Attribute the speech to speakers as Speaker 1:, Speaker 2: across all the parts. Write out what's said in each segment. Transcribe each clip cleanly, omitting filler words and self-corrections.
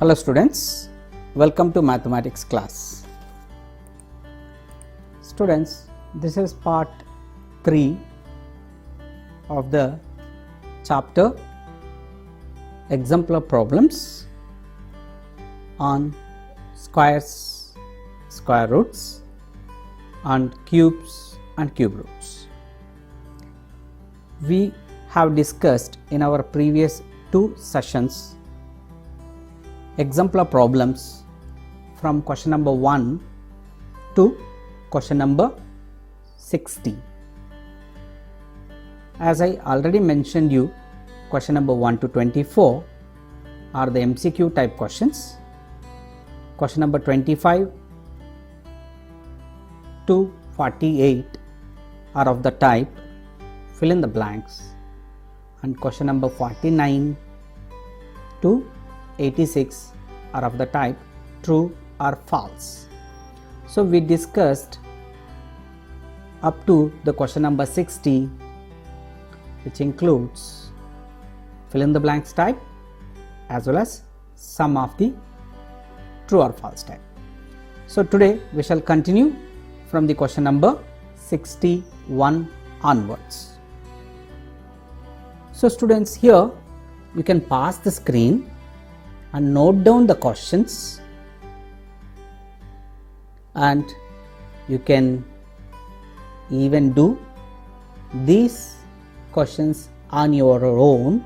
Speaker 1: Hello students, welcome to mathematics class. Students, this is part 3 of the chapter exemplar problems on squares, square roots and cubes and cube roots. We have discussed in our previous 2 sessions exemplar problems from question number 1 to question number 60. As I already mentioned you, question number 1 to 24 are the MCQ type questions. Question number 25 to 48 are of the type fill in the blanks, and question number 49 to 86 are of the type true or false. So we discussed up to the question number 60, which includes fill in the blanks type as well as some of the true or false type. So today we shall continue from the question number 61 onwards. So students, here you can pause the screen and note down the questions, and you can even do these questions on your own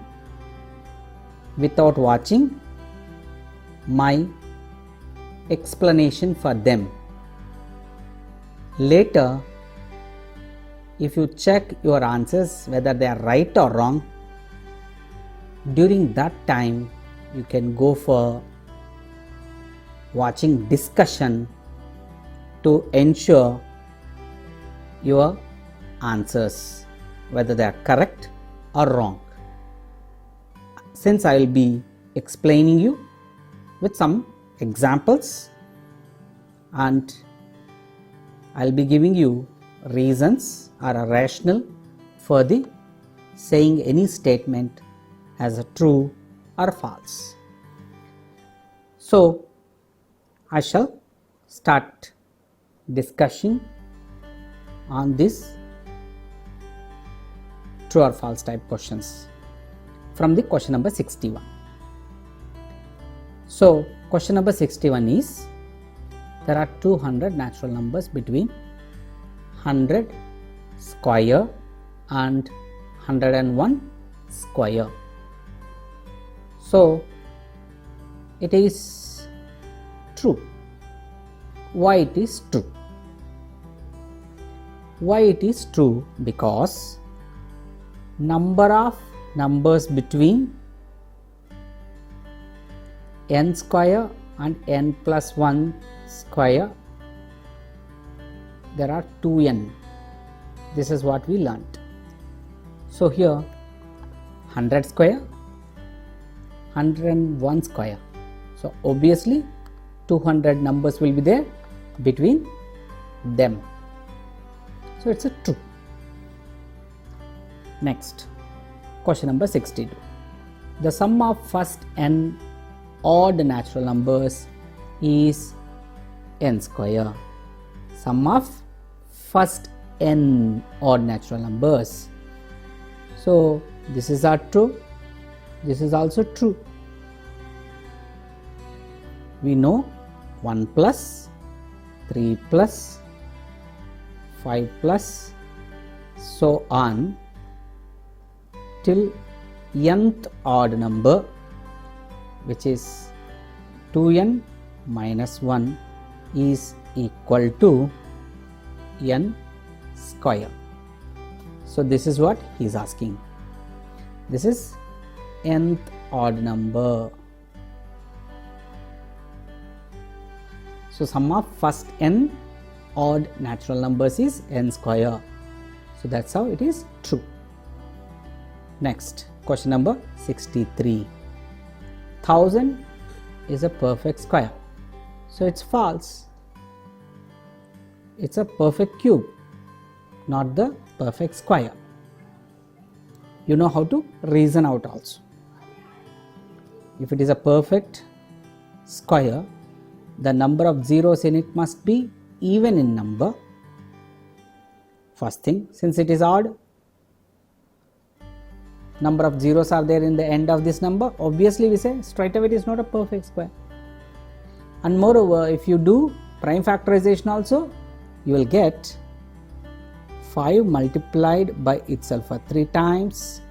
Speaker 1: without watching my explanation for them. Later, if you check your answers whether they are right or wrong, during that time you can go for watching discussion to ensure your answers whether they are correct or wrong. Since I will be explaining you with some examples, and I will be giving you reasons or a rationale for the saying any statement as a true or false. So I shall start discussion on this true or false type questions from the question number 61. So question number 61 is, there are 200 natural numbers between 100 square and 101 square. So it is true. Why it is true? Why it is true? Because number of numbers between n square and n plus 1 square, there are 2n. This is what we learnt. So here 100 square, 101 square. So obviously 200 numbers will be there between them. So it's a true. Next, question number 62. The sum of first n odd natural numbers is n square. Sum of first n odd natural numbers. So this is our true. This is also true. We know 1 plus, 3 plus, 5 plus, so on till nth odd number, which is 2n minus 1 is equal to n square. So this is what he is asking. This is nth odd number. So sum of first n odd natural numbers is n square. So that's how it is true. Next, question number 63. 1000 is a perfect square. So it's false. It's a perfect cube, not the perfect square. You know how to reason out also. If it is a perfect square, the number of zeros in it must be even in number. First thing, since it is odd, number of zeros are there in the end of this number, obviously we say straight away it is not a perfect square. And moreover, if you do prime factorization also, you will get 5 multiplied by itself for 3 times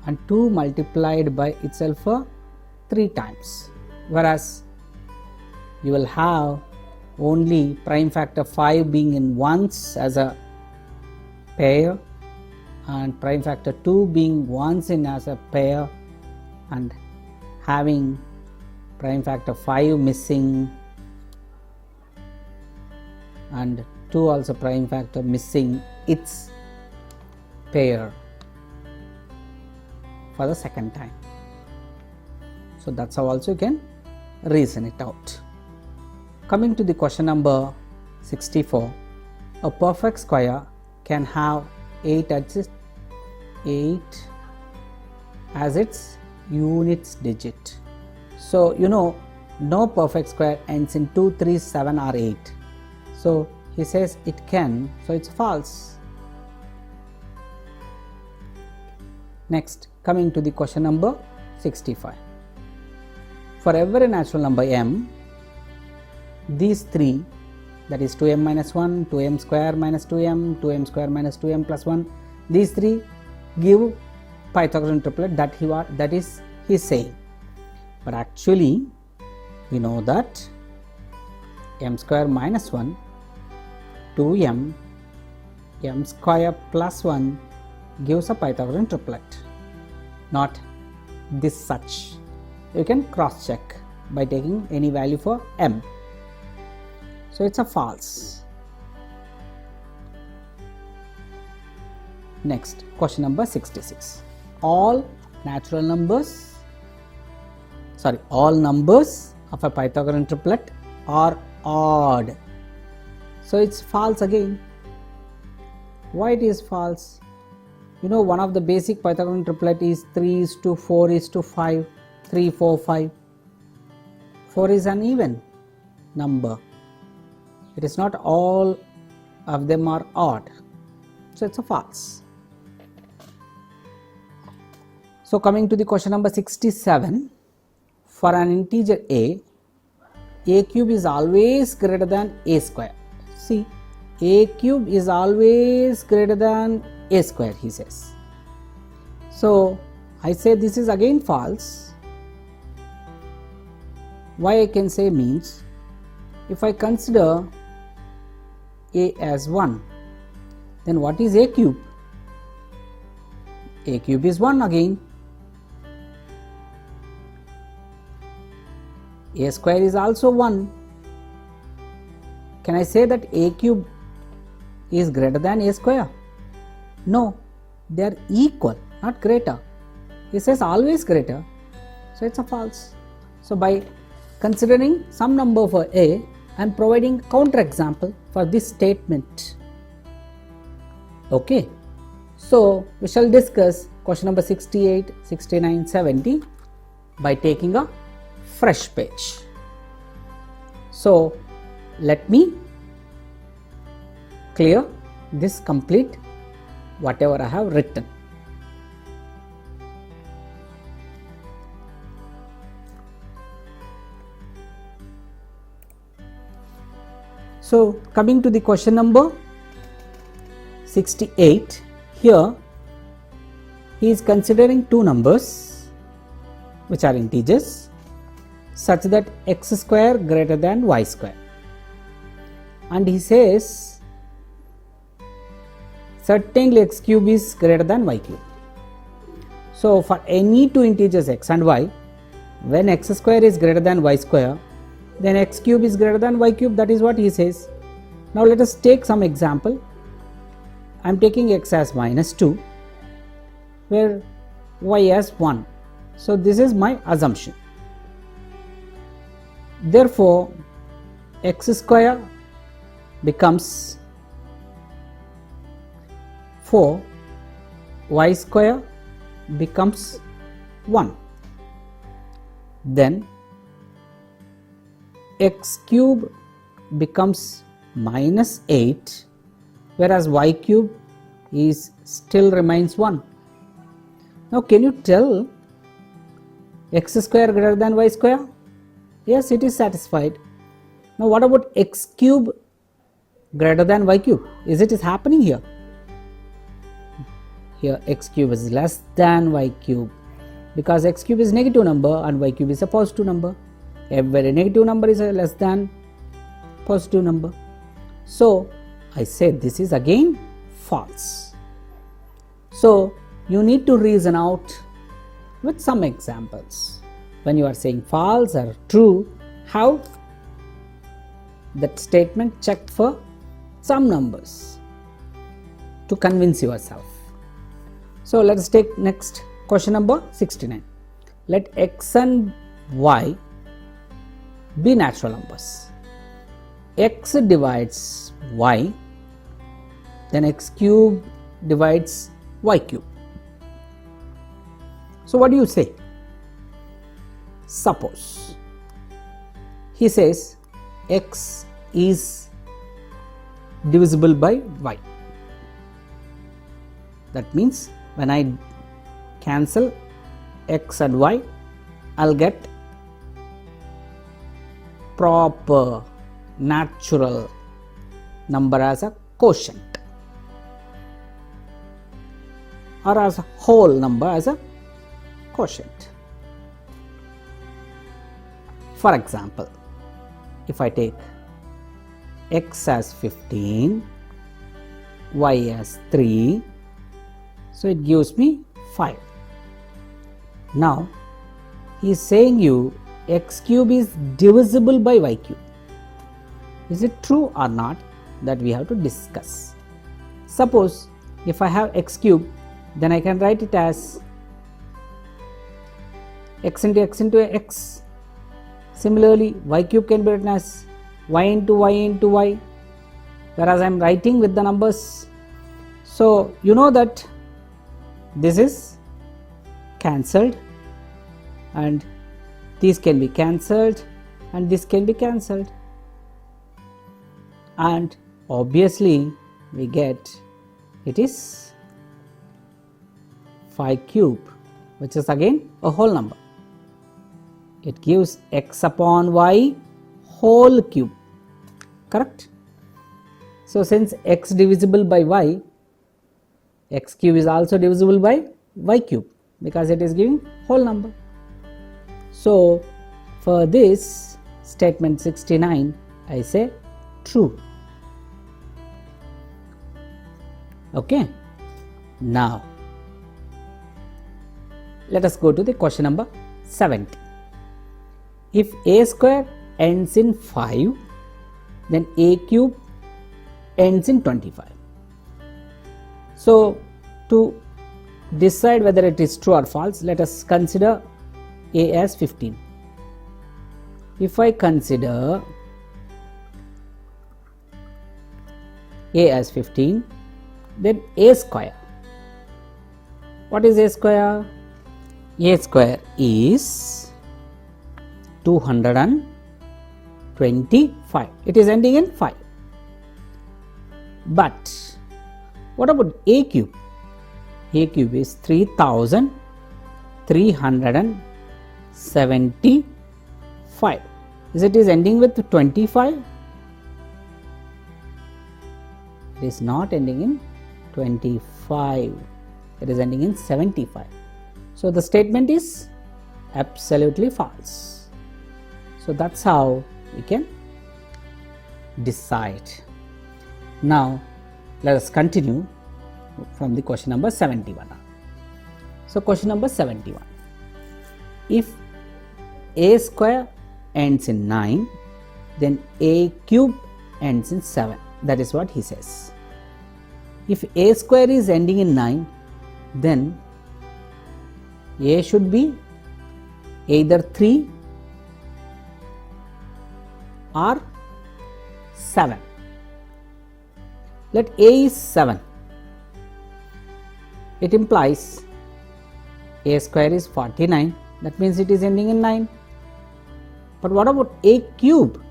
Speaker 1: and 2 multiplied by itself for 3 times, whereas you will have only prime factor 5 being in ones as a pair and prime factor 2 being ones in as a pair, and having prime factor 5 missing and 2 also prime factor missing its pair for the second time. So that's how also you can reason it out. Coming to the question number 64, a perfect square can have 8 as its units digit. So you know, no perfect square ends in 2, 3, 7 or 8. So he says it can, so it's false. Next, coming to the question number 65. For every natural number m, these 3, that is 2m minus 1, 2m square minus 2m, 2m square minus 2m plus 1, these 3 give Pythagorean triplet, that is he saying. But actually we know that m square minus 1, 2m, m square plus 1 gives a Pythagorean triplet, not this such. You can cross check by taking any value for m. So it's a false. Next, question number 66. All numbers of a Pythagorean triplet are odd. So it's false again. Why it is false? You know, one of the basic Pythagorean triplet is 3:4:5, 3, 4, 5. 4 is an even number. It is not all of them are odd. So it's a false. So coming to the question number 67, for an integer a cube is always greater than a square. See, a cube is always greater than a square, he says. So I say this is again false. Why I can say means, if I consider a as 1, then what is a cube? A cube is 1 again. A square is also 1. Can I say that a cube is greater than a square? No, they are equal, not greater. He says always greater, so it's a false. So by considering some number for a, I am providing counter example for this statement. Okay, so we shall discuss question number 68, 69, 70 by taking a fresh page. So let me clear this complete whatever I have written. So coming to the question number 68, here he is considering two numbers which are integers such that x square greater than y square, and he says certainly x cube is greater than y cube. So for any two integers x and y, when x square is greater than y square, then x cube is greater than y cube. That is what he says. Now let us take some example. I am taking x as minus 2 where y as 1. So this is my assumption. Therefore x square becomes 4, y square becomes 1. Then x cube becomes minus 8, whereas y cube is still remains 1. Now can you tell x square greater than y square? Yes, it is satisfied. Now what about x cube greater than y cube? Is happening here? Here x cube is less than y cube, because x cube is negative number and y cube is a positive number. Every negative number is a less than positive number. So I say this is again false. So you need to reason out with some examples. When you are saying false or true, how that statement check for some numbers to convince yourself. So let us take next question number 69. Let x and y be natural numbers. X divides y, then x cube divides y cube. So what do you say? Suppose he says x is divisible by y. That means when I cancel x and y, I'll get proper natural number as a quotient, or as a whole number as a quotient. For example, if I take x as 15, y as 3, so it gives me 5. Now he is saying you x cube is divisible by y cube. Is it true or not? That we have to discuss. Suppose if I have x cube, then I can write it as x into x into x. Similarly, y cube can be written as y into y into y, whereas I am writing with the numbers. So you know that this is cancelled, and these can be cancelled, and this can be cancelled, and obviously we get it is 5 cube, which is again a whole number. It gives x upon y whole cube, correct? So since x divisible by y, x cube is also divisible by y cube, because it is giving whole number. So for this statement 69, I say true. Okay, now let us go to the question number 70. If a square ends in 5, then a cube ends in 25. So to decide whether it is true or false, let us consider a as 15. If I consider a as 15, then a square. What is a square? A square is 225. It is ending in 5. But what about a cube? A cube is 3375. Is it is ending with 25? It is not ending in 25. It is ending in 75. So the statement is absolutely false. So that's how we can decide. Now let us continue from the question number 71. So question number 71. If a square ends in 9, then a cube ends in 7. That is what he says. If a square is ending in 9, then a should be either 3 or 7. Let a is 7. It implies a square is 49. That means it is ending in 9. But what about a cube?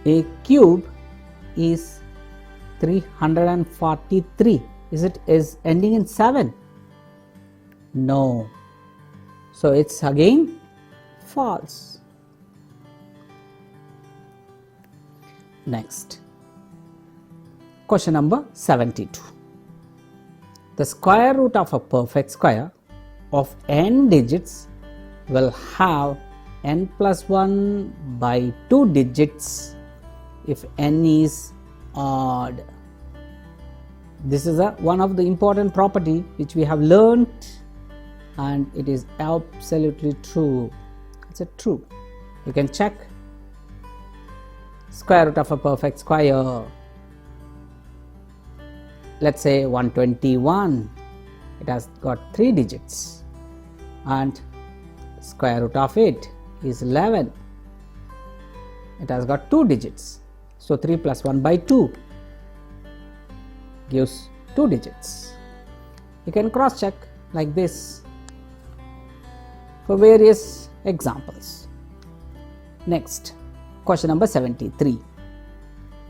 Speaker 1: A cube is 343. Is ending in 7? No. So it's again false. Next, question number 72. The square root of a perfect square of n digits will have n plus 1 by 2 digits if n is odd. This is one of the important property which we have learnt, and it is absolutely true. It's a true. You can check. Square root of a perfect square, let's say 121, it has got 3 digits, and square root of it is 11, it has got 2 digits. So 3 plus 1 by 2 gives 2 digits. You can cross check like this for various examples. Next, question number 73.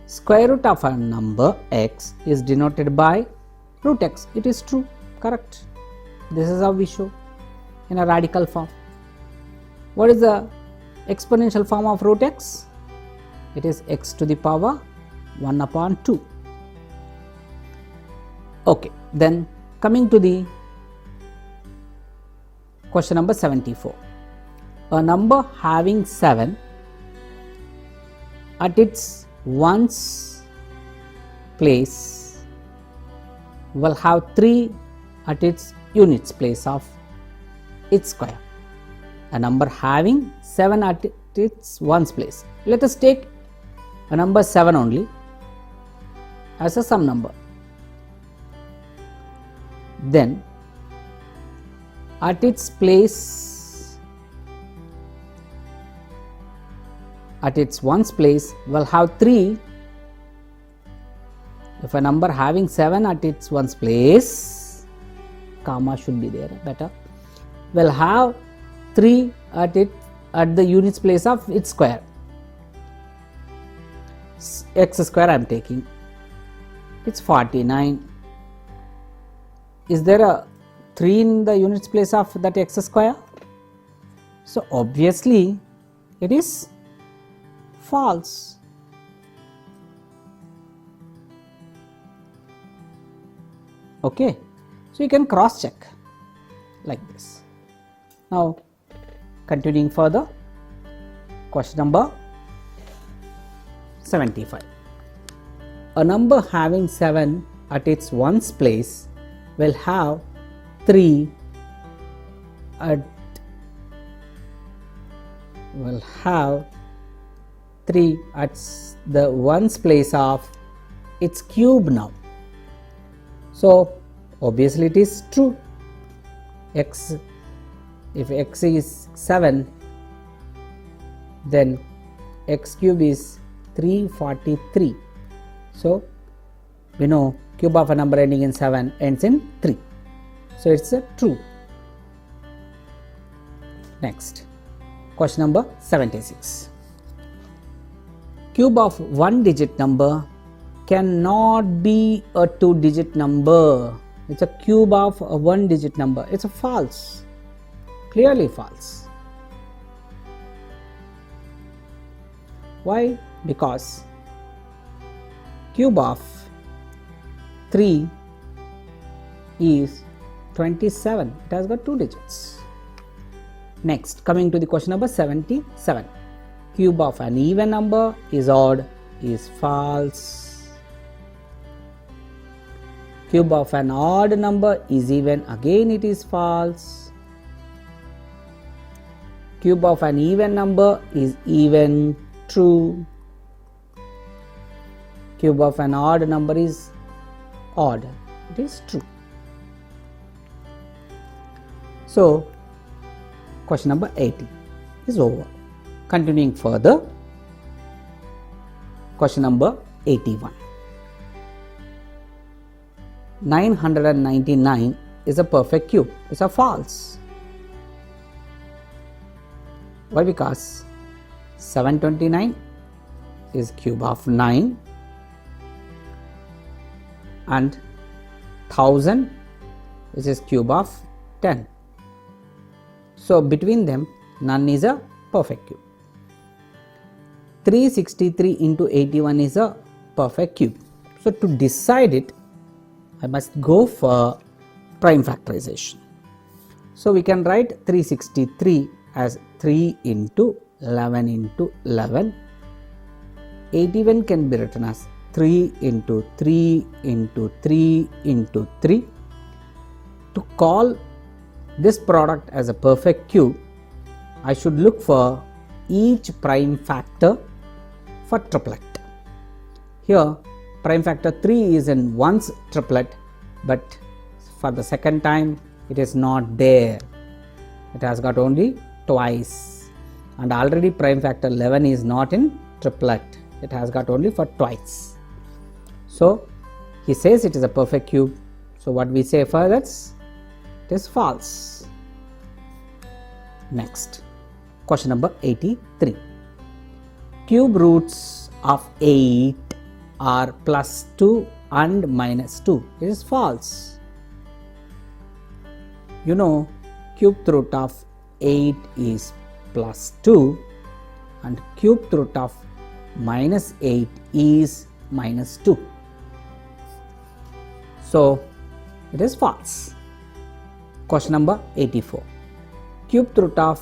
Speaker 1: Square root of a number x is denoted by root x. It is true, correct. This is how we show in a radical form. What is the exponential form of root x? It is x to the power 1 upon 2. Okay, then coming to the question number 74. A number having 7 at its ones place will have 3 at its units place of its square. A number having 7 at its ones place. Let us take a number 7 only as a sum number. Then at its place, at its ones place will have 3. If a number having 7 at its ones place, comma should be there better, will have 3 at the units place of its square. X square I am taking, it's 49. Is there a 3 in the units place of that x square? So obviously it is false. Okay, so you can cross check like this. Now continuing further, question number 75. A number having 7 at its ones place will have 3 at the ones place of its cube now. So obviously it is true. X, if x is 7, then x cube is 343. So we know cube of a number ending in 7 ends in 3. So it's a true. Next, question number 76. Cube of 1 digit number cannot be a 2 digit number. It's a cube of a 1 digit number. It's a false. Clearly false. Why? Because cube of 3 is 27. It has got 2 digits. Next, coming to the question number 77. Cube of an even number is odd, is false. Cube of an odd number is even, again it is false. Cube of an even number is even, true. Cube of an odd number is odd, it is true. So question number 80 is over. Continuing further, question number 81. 999 is a perfect cube. It's a false. Why? Because 729 is cube of 9 and 1000 which is cube of 10. So between them none is a perfect cube. 363 into 81 is a perfect cube. So to decide it, I must go for prime factorization. So we can write 363 as 3 into 11 into 11. 81 can be written as 3 into 3 into 3 into 3. To call this product as a perfect cube, I should look for each prime factor for triplet. Here prime factor 3 is in one's triplet, but for the second time it is not there. It has got only twice, and already prime factor 11 is not in triplet. It has got only for twice. So he says it is a perfect cube. So what we say for that? It is false. Next, question number 83. Cube roots of 8 are plus 2 and minus 2. It is false. You know, cube root of 8 is plus 2 and cube root of minus 8 is minus 2. So it is false. Question number 84. Cube root of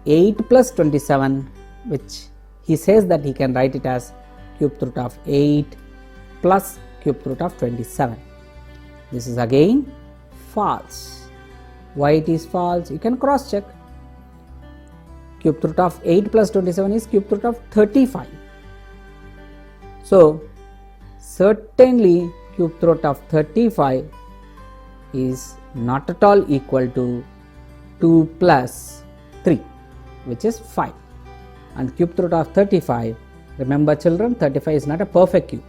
Speaker 1: 8 plus 27, which he says that he can write it as cube root of 8 plus cube root of 27. This is again false. Why it is false? You can cross check. Cube root of 8 plus 27 is cube root of 35. So certainly cube root of 35 is not at all equal to 2 plus 3, which is 5. And cube root of 35, remember children, 35 is not a perfect cube.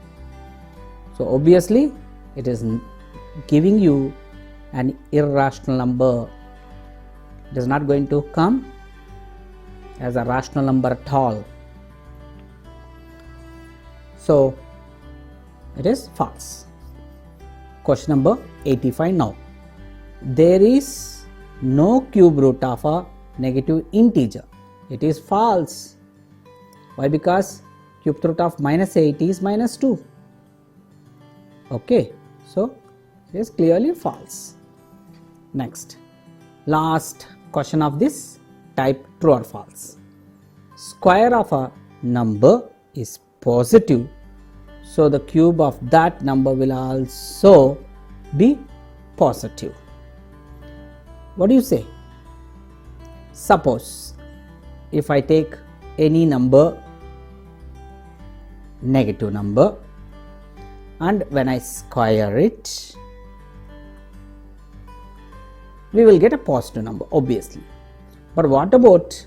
Speaker 1: So obviously it is giving you an irrational number. It is not going to come as a rational number at all. So it is false. Question number 85 now. There is no cube root of a negative integer. It is false. Why? Because cube root of minus 8 is minus 2. Okay, so it is clearly false. Next, last question of this type, true or false. Square of a number is positive, so the cube of that number will also be positive. What do you say? Suppose if I take any number, negative number, and when I square it, we will get a positive number, obviously. But what about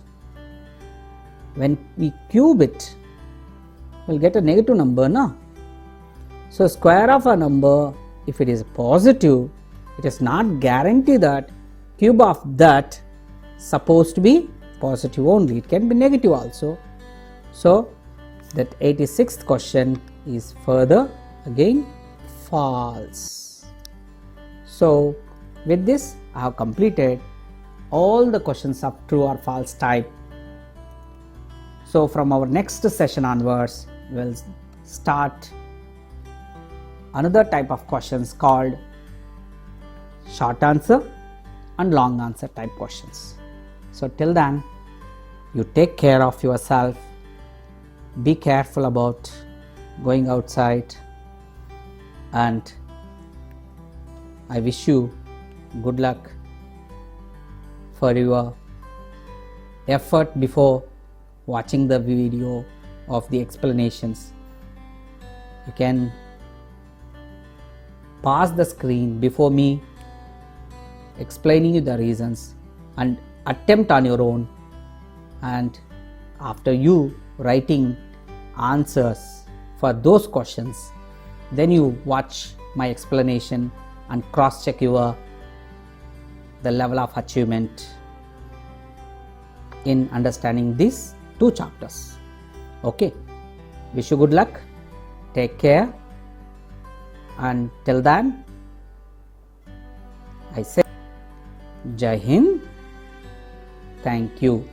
Speaker 1: when we cube it? We'll get a negative number, no? So square of a number, if it is positive, it is not guaranteed that cube of that supposed to be positive only. It can be negative also. So that 86th question is further again false. So with this I have completed all the questions of true or false type. So from our next session onwards, we will start another type of questions called short answer and long answer type questions. So till then, you take care of yourself, be careful about going outside, and I wish you good luck for your effort before watching the video of the explanations. You can pause the screen before me explaining you the reasons and attempt on your own, and after you writing answers for those questions, then you watch my explanation and cross check the level of achievement in understanding these two chapters. Okay, Wish you good luck. Take care. And till then, I say Jai Hind. Thank you.